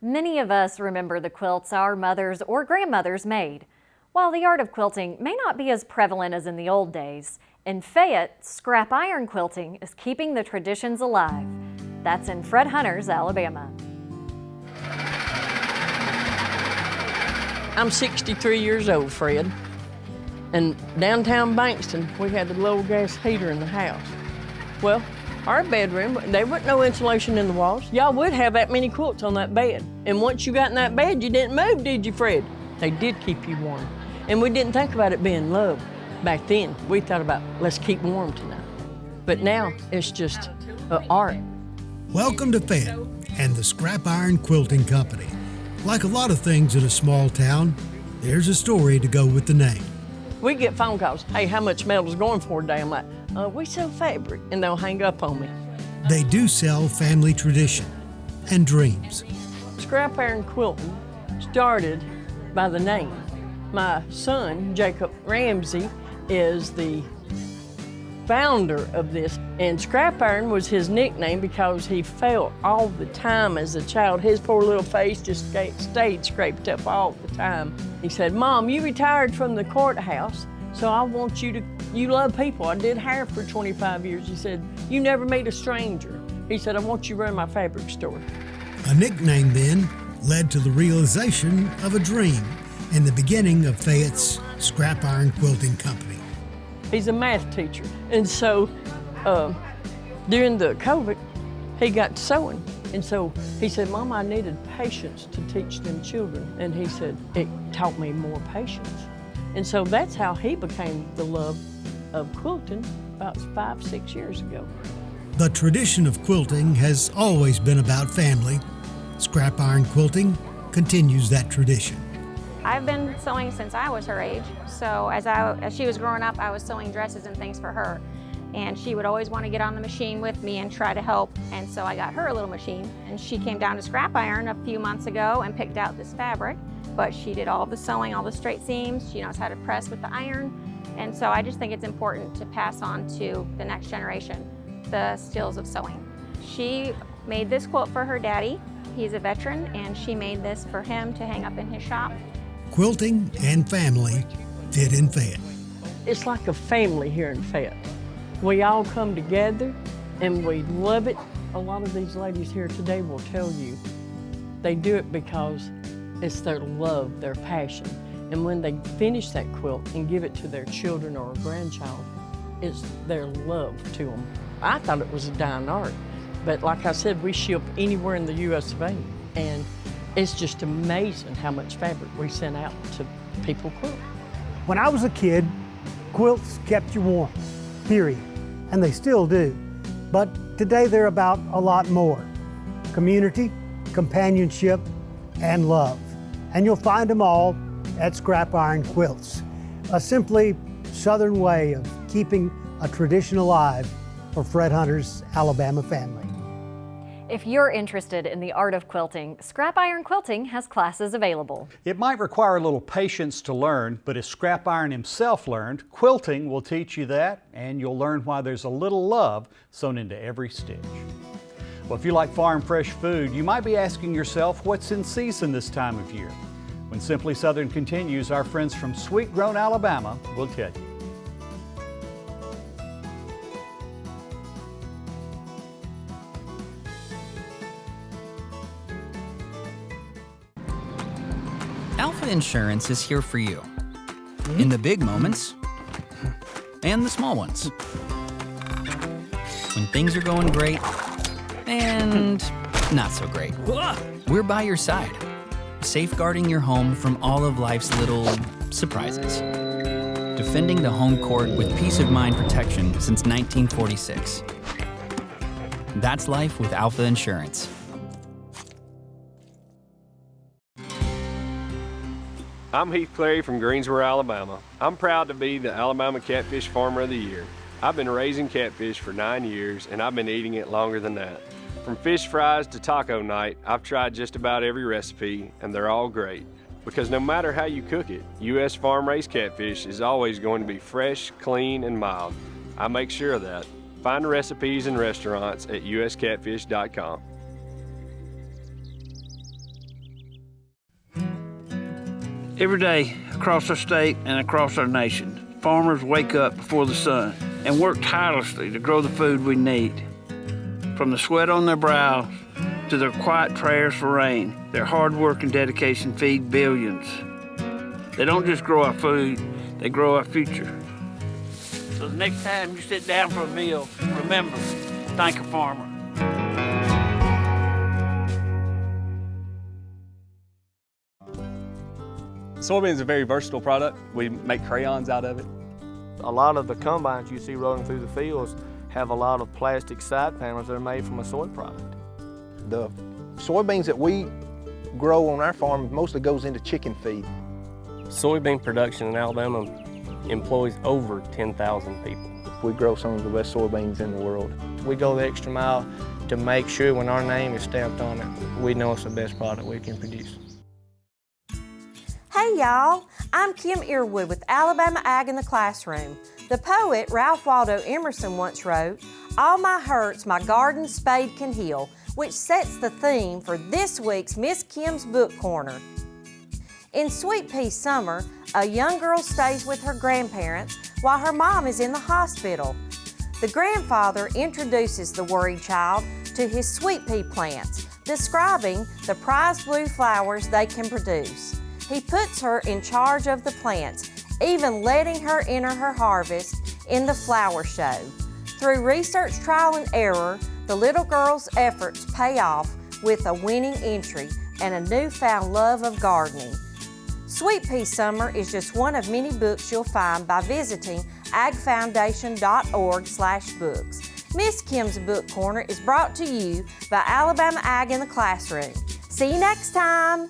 Many of us remember the quilts our mothers or grandmothers made. While the art of quilting may not be as prevalent as in the old days, in Fayette, scrap iron quilting is keeping the traditions alive. That's in Fred Hunter's, Alabama. I'm 63 years old, Fred. And downtown Bankston, we had a low gas heater in the house. Well, our bedroom, there wasn't no insulation in the walls. Y'all would have that many quilts on that bed. And once you got in that bed, you didn't move, did you, Fred? They did keep you warm. And we didn't think about it being love. Back then, we thought about, let's keep warm tonight. But now, it's just art. Welcome to Fayette and the Scrap Iron Quilting Company. Like a lot of things in a small town, there's a story to go with the name. We get phone calls, hey, how much metal's going for today? I'm like, we sell fabric, and they'll hang up on me. They do sell family tradition and dreams. Scrap Iron Quilting started by the name. My son, Jacob Ramsay, is the founder of this, and Scrap Iron was his nickname because he fell all the time as a child. His poor little face just stayed scraped up all the time. He said, Mom, you retired from the courthouse, so I want you love people. I did hair for 25 years. He said, you never meet a stranger. He said, I want you to run my fabric store. A nickname then led to the realization of a dream and the beginning of Fayette's Scrap Iron Quilting Company. He's a math teacher, and so during the COVID, he got sewing. And so he said, Mom, I needed patience to teach them children. And he said, it taught me more patience. And so that's how he became the love of quilting about 5, 6 years ago. The tradition of quilting has always been about family. Scrap Iron Quilting continues that tradition. I've been sewing since I was her age. So as she was growing up, I was sewing dresses and things for her. And she would always want to get on the machine with me and try to help. And so I got her a little machine. And she came down to Scrap Iron a few months ago and picked out this fabric. But she did all the sewing, all the straight seams. She knows how to press with the iron. And so I just think it's important to pass on to the next generation the skills of sewing. She made this quilt for her daddy. He's a veteran, and she made this for him to hang up in his shop. Quilting and family fit in Fayette. It's like a family here in Fayette. We all come together and we love it. A lot of these ladies here today will tell you they do it because it's their love, their passion. And when they finish that quilt and give it to their children or a grandchild, it's their love to them. I thought it was a dying art, but like I said, we ship anywhere in the US of A, and it's just amazing how much fabric we send out to people quilt. When I was a kid, quilts kept you warm, period, and they still do. But today they're about a lot more. Community, companionship, and love. And you'll find them all at Scrap Iron Quilts, a simply Southern way of keeping a tradition alive for Fred Hunter's Alabama family. If you're interested in the art of quilting, Scrap Iron Quilting has classes available. It might require a little patience to learn, but as Scrap Iron himself learned, quilting will teach you that, and you'll learn why there's a little love sewn into every stitch. Well, if you like farm fresh food, you might be asking yourself what's in season this time of year. When Simply Southern continues, our friends from Sweet Grown, Alabama will tell you. Alpha Insurance is here for you. In the big moments and the small ones. When things are going great and not so great. We're by your side, safeguarding your home from all of life's little surprises. Defending the home court with peace of mind protection since 1946. That's life with Alpha Insurance. I'm Heath Clary from Greensboro, Alabama. I'm proud to be the Alabama Catfish Farmer of the Year. I've been raising catfish for 9 years, and I've been eating it longer than that. From fish fries to taco night, I've tried just about every recipe, and they're all great. Because no matter how you cook it, U.S. farm-raised catfish is always going to be fresh, clean, and mild. I make sure of that. Find recipes and restaurants at uscatfish.com. Every day across our state and across our nation, farmers wake up before the sun and work tirelessly to grow the food we need. From the sweat on their brows to their quiet prayers for rain, their hard work and dedication feed billions. They don't just grow our food, they grow our future. So the next time you sit down for a meal, remember, thank a farmer. Soybeans is a very versatile product. We make crayons out of it. A lot of the combines you see rolling through the fields have a lot of plastic side panels that are made from a soy product. The soybeans that we grow on our farm mostly goes into chicken feed. Soybean production in Alabama employs over 10,000 people. We grow some of the best soybeans in the world. We go the extra mile to make sure when our name is stamped on it, we know it's the best product we can produce. Hey y'all, I'm Kim Earwood with Alabama Ag in the Classroom. The poet Ralph Waldo Emerson once wrote, "All my hurts my garden spade can heal," which sets the theme for this week's Miss Kim's Book Corner. In Sweet Pea Summer, a young girl stays with her grandparents while her mom is in the hospital. The grandfather introduces the worried child to his sweet pea plants, describing the prized blue flowers they can produce. He puts her in charge of the plants, even letting her enter her harvest in the flower show. Through research, trial, and error, the little girl's efforts pay off with a winning entry and a newfound love of gardening. Sweet Pea Summer is just one of many books you'll find by visiting agfoundation.org/books. Miss Kim's Book Corner is brought to you by Alabama Ag in the Classroom. See you next time.